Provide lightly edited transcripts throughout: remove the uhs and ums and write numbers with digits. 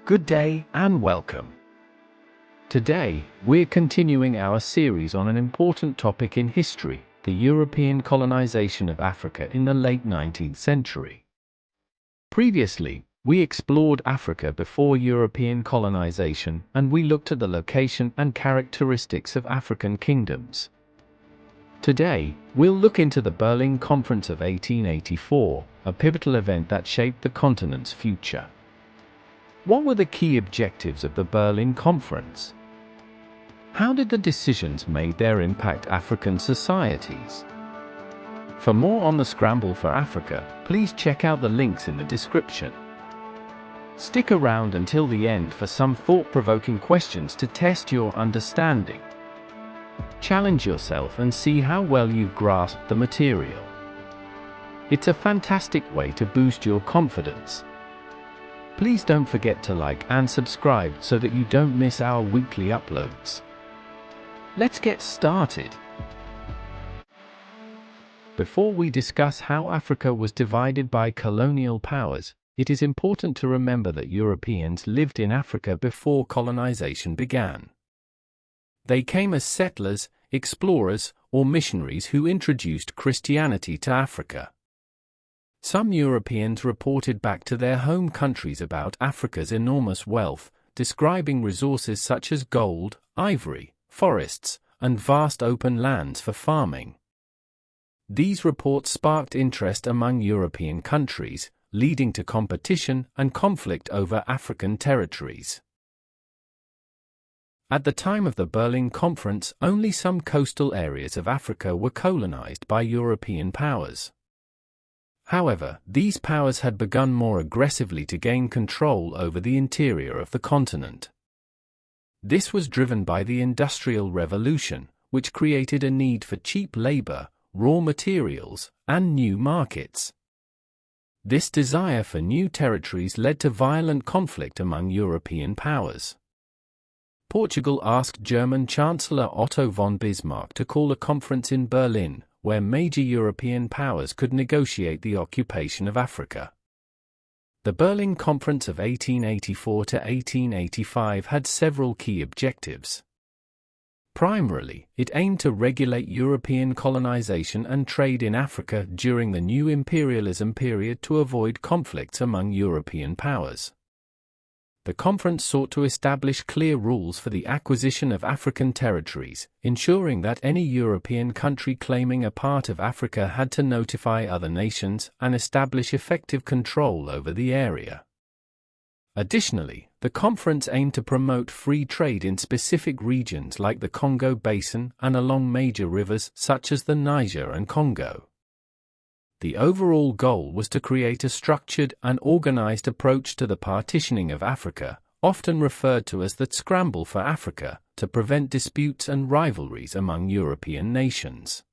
Good day and welcome. Today, we're continuing our series on an important topic in history, the European colonization of Africa in the late 19th century. Previously, we explored Africa before European colonization, and we looked at the location and characteristics of African kingdoms. Today, we'll look into the Berlin Conference of 1884, a pivotal event that shaped the continent's future. What were the key objectives of the Berlin Conference? How did the decisions made there impact African societies? For more on the Scramble for Africa, please check out the links in the description. Stick around until the end for some thought-provoking questions to test your understanding. Challenge yourself and see how well you've grasped the material. It's a fantastic way to boost your confidence. Please don't forget to like and subscribe so that you don't miss our weekly uploads. Let's get started. Before we discuss how Africa was divided by colonial powers, it is important to remember that Europeans lived in Africa before colonization began. They came as settlers, explorers, or missionaries who introduced Christianity to Africa. Some Europeans reported back to their home countries about Africa's enormous wealth, describing resources such as gold, ivory, forests, and vast open lands for farming. These reports sparked interest among European countries, leading to competition and conflict over African territories. At the time of the Berlin Conference, only some coastal areas of Africa were colonized by European powers. However, these powers had begun more aggressively to gain control over the interior of the continent. This was driven by the Industrial Revolution, which created a need for cheap labor, raw materials, and new markets. This desire for new territories led to violent conflict among European powers. Portugal asked German Chancellor Otto von Bismarck to call a conference in Berlin, where major European powers could negotiate the occupation of Africa. The Berlin Conference of 1884 to 1885 had several key objectives. Primarily, it aimed to regulate European colonization and trade in Africa during the new imperialism period to avoid conflicts among European powers. The conference sought to establish clear rules for the acquisition of African territories, ensuring that any European country claiming a part of Africa had to notify other nations and establish effective control over the area. Additionally, the conference aimed to promote free trade in specific regions like the Congo Basin and along major rivers such as the Niger and Congo. The overall goal was to create a structured and organized approach to the partitioning of Africa, often referred to as the Scramble for Africa, to prevent disputes and rivalries among European nations.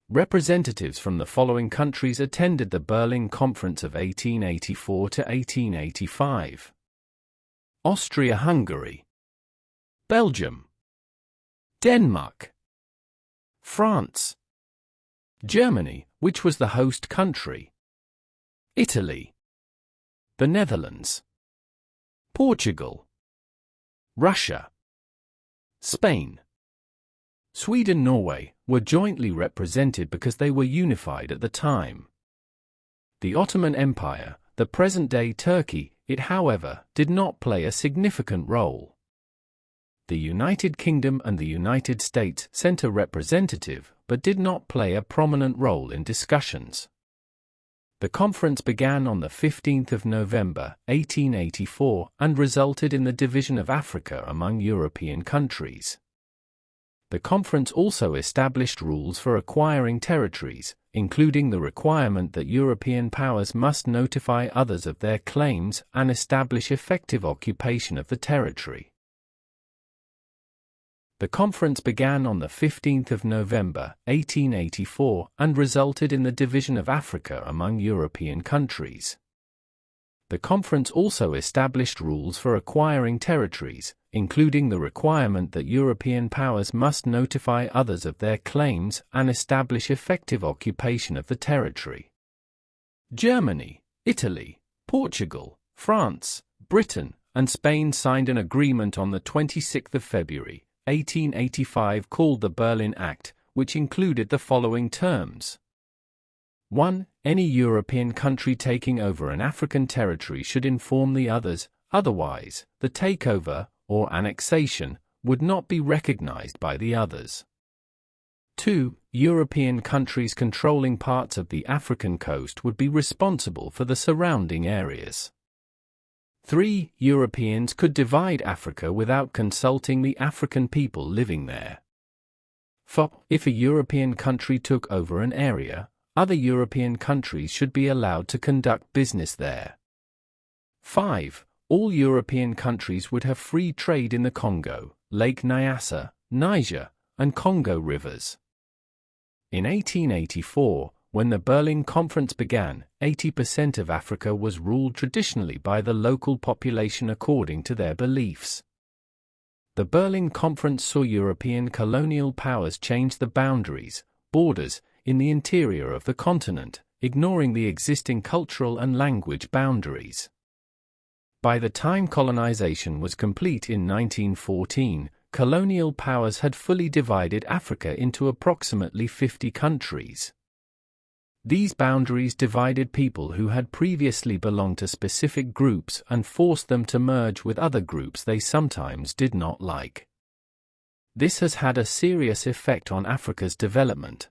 Representatives from the following countries attended the Berlin Conference of 1884 to 1885. Austria-Hungary, Belgium, Denmark, France, Germany, which was the host country, Italy, the Netherlands, Portugal, Russia, Spain, Sweden, Norway were jointly represented because they were unified at the time. The Ottoman Empire, the present-day Turkey, it however, did not play a significant role. The United Kingdom and the United States sent a representative, but did not play a prominent role in discussions. The conference began on the 15th of November, 1884, and resulted in the division of Africa among European countries. The conference also established rules for acquiring territories, including the requirement that European powers must notify others of their claims and establish effective occupation of the territory. The conference began on the 15th of November, 1884, and resulted in the division of Africa among European countries. The conference also established rules for acquiring territories, including the requirement that European powers must notify others of their claims and establish effective occupation of the territory. Germany, Italy, Portugal, France, Britain, and Spain signed an agreement on the 26th of February, 1885 called the Berlin Act, which included the following terms. 1. Any European country taking over an African territory should inform the others, otherwise, the takeover, or annexation, would not be recognized by the others. 2. European countries controlling parts of the African coast would be responsible for the surrounding areas. 3. Europeans could divide Africa without consulting the African people living there. 4. If a European country took over an area, other European countries should be allowed to conduct business there. 5. All European countries would have free trade in the Congo, Lake Nyassa, Niger, and Congo rivers. In 1884, when the Berlin Conference began, 80% of Africa was ruled traditionally by the local population according to their beliefs. The Berlin Conference saw European colonial powers change the borders, in the interior of the continent, ignoring the existing cultural and language boundaries. By the time colonization was complete in 1914, colonial powers had fully divided Africa into approximately 50 countries. These boundaries divided people who had previously belonged to specific groups and forced them to merge with other groups they sometimes did not like. This has had a serious effect on Africa's development.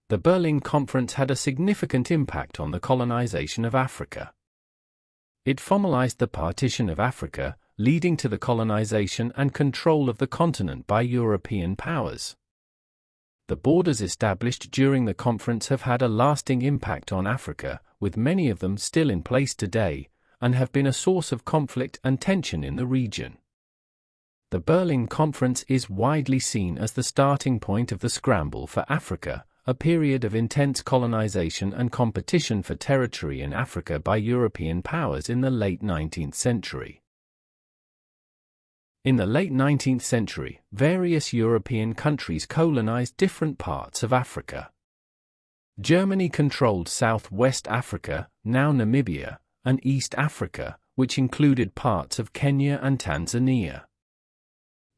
The Berlin Conference had a significant impact on the colonization of Africa. It formalized the partition of Africa, leading to the colonization and control of the continent by European powers. The borders established during the conference have had a lasting impact on Africa, with many of them still in place today, and have been a source of conflict and tension in the region. The Berlin Conference is widely seen as the starting point of the Scramble for Africa, a period of intense colonization and competition for territory in Africa by European powers in the late 19th century. In the late 19th century, various European countries colonized different parts of Africa. Germany controlled Southwest Africa, now Namibia, and East Africa, which included parts of Kenya and Tanzania.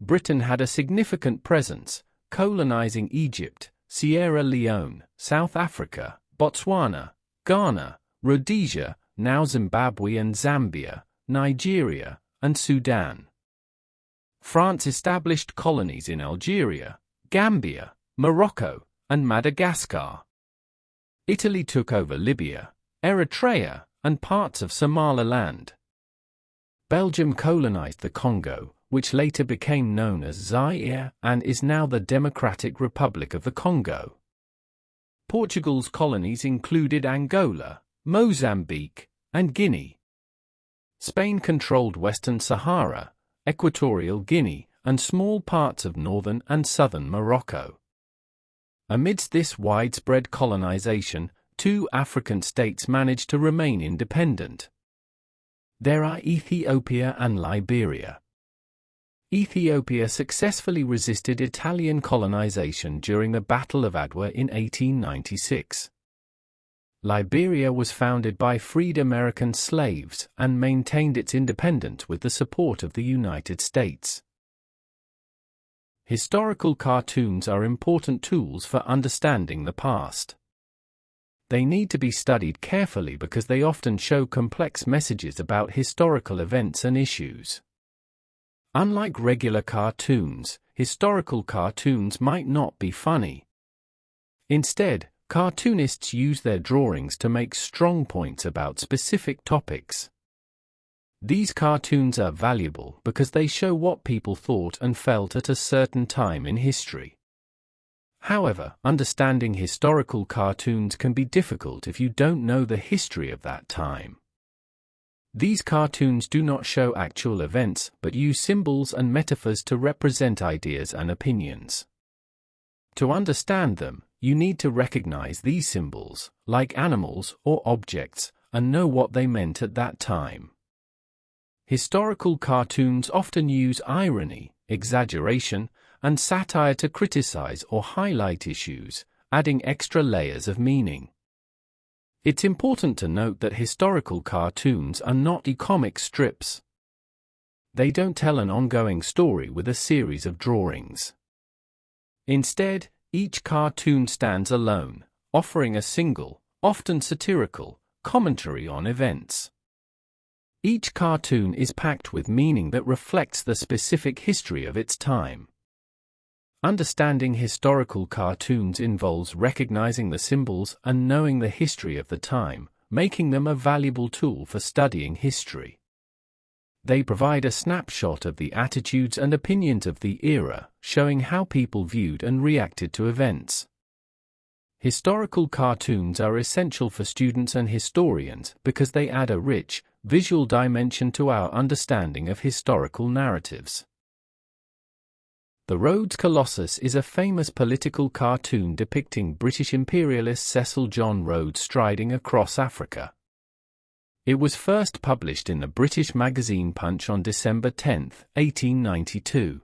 Britain had a significant presence, colonizing Egypt, Sierra Leone, South Africa, Botswana, Ghana, Rhodesia, now Zimbabwe and Zambia, Nigeria, and Sudan. France established colonies in Algeria, Gambia, Morocco, and Madagascar. Italy took over Libya, Eritrea, and parts of Somaliland. Belgium colonized the Congo, which later became known as Zaire and is now the Democratic Republic of the Congo. Portugal's colonies included Angola, Mozambique, and Guinea. Spain controlled Western Sahara, Equatorial Guinea, and small parts of northern and southern Morocco. Amidst this widespread colonization, 2 African states managed to remain independent. There are Ethiopia and Liberia. Ethiopia successfully resisted Italian colonization during the Battle of Adwa in 1896. Liberia was founded by freed American slaves and maintained its independence with the support of the United States. Historical cartoons are important tools for understanding the past. They need to be studied carefully because they often show complex messages about historical events and issues. Unlike regular cartoons, historical cartoons might not be funny. Instead, cartoonists use their drawings to make strong points about specific topics. These cartoons are valuable because they show what people thought and felt at a certain time in history. However, understanding historical cartoons can be difficult if you don't know the history of that time. These cartoons do not show actual events but use symbols and metaphors to represent ideas and opinions. To understand them, you need to recognize these symbols, like animals or objects, and know what they meant at that time. Historical cartoons often use irony, exaggeration, and satire to criticize or highlight issues, adding extra layers of meaning. It's important to note that historical cartoons are not comic strips. They don't tell an ongoing story with a series of drawings. Instead, each cartoon stands alone, offering a single, often satirical, commentary on events. Each cartoon is packed with meaning that reflects the specific history of its time. Understanding historical cartoons involves recognizing the symbols and knowing the history of the time, making them a valuable tool for studying history. They provide a snapshot of the attitudes and opinions of the era, showing how people viewed and reacted to events. Historical cartoons are essential for students and historians because they add a rich, visual dimension to our understanding of historical narratives. The Rhodes Colossus is a famous political cartoon depicting British imperialist Cecil John Rhodes striding across Africa. It was first published in the British magazine Punch on December 10, 1892.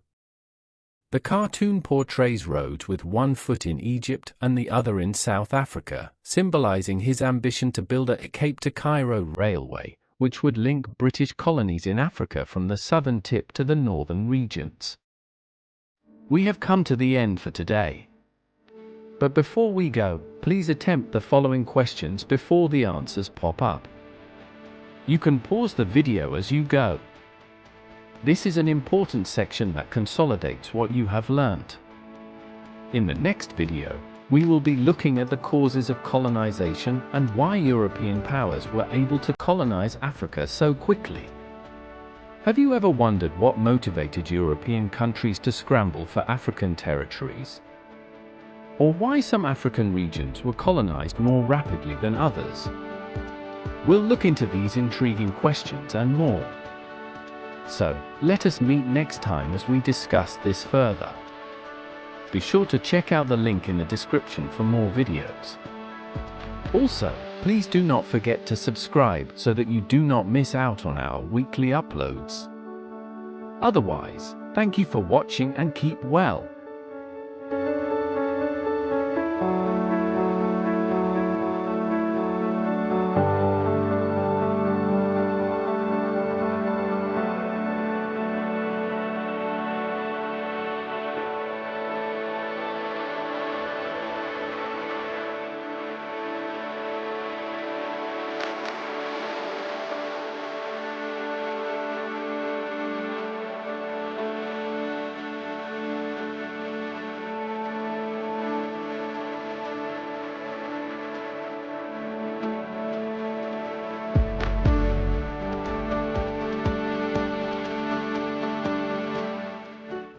The cartoon portrays Rhodes with one foot in Egypt and the other in South Africa, symbolizing his ambition to build a Cape to Cairo railway, which would link British colonies in Africa from the southern tip to the northern regions. We have come to the end for today. But before we go, please attempt the following questions before the answers pop up. You can pause the video as you go. This is an important section that consolidates what you have learned. In the next video, we will be looking at the causes of colonization and why European powers were able to colonize Africa so quickly. Have you ever wondered what motivated European countries to scramble for African territories? Or why some African regions were colonized more rapidly than others? We'll look into these intriguing questions and more. So, let us meet next time as we discuss this further. Be sure to check out the link in the description for more videos. Also, please do not forget to subscribe so that you do not miss out on our weekly uploads. Otherwise, thank you for watching and keep well.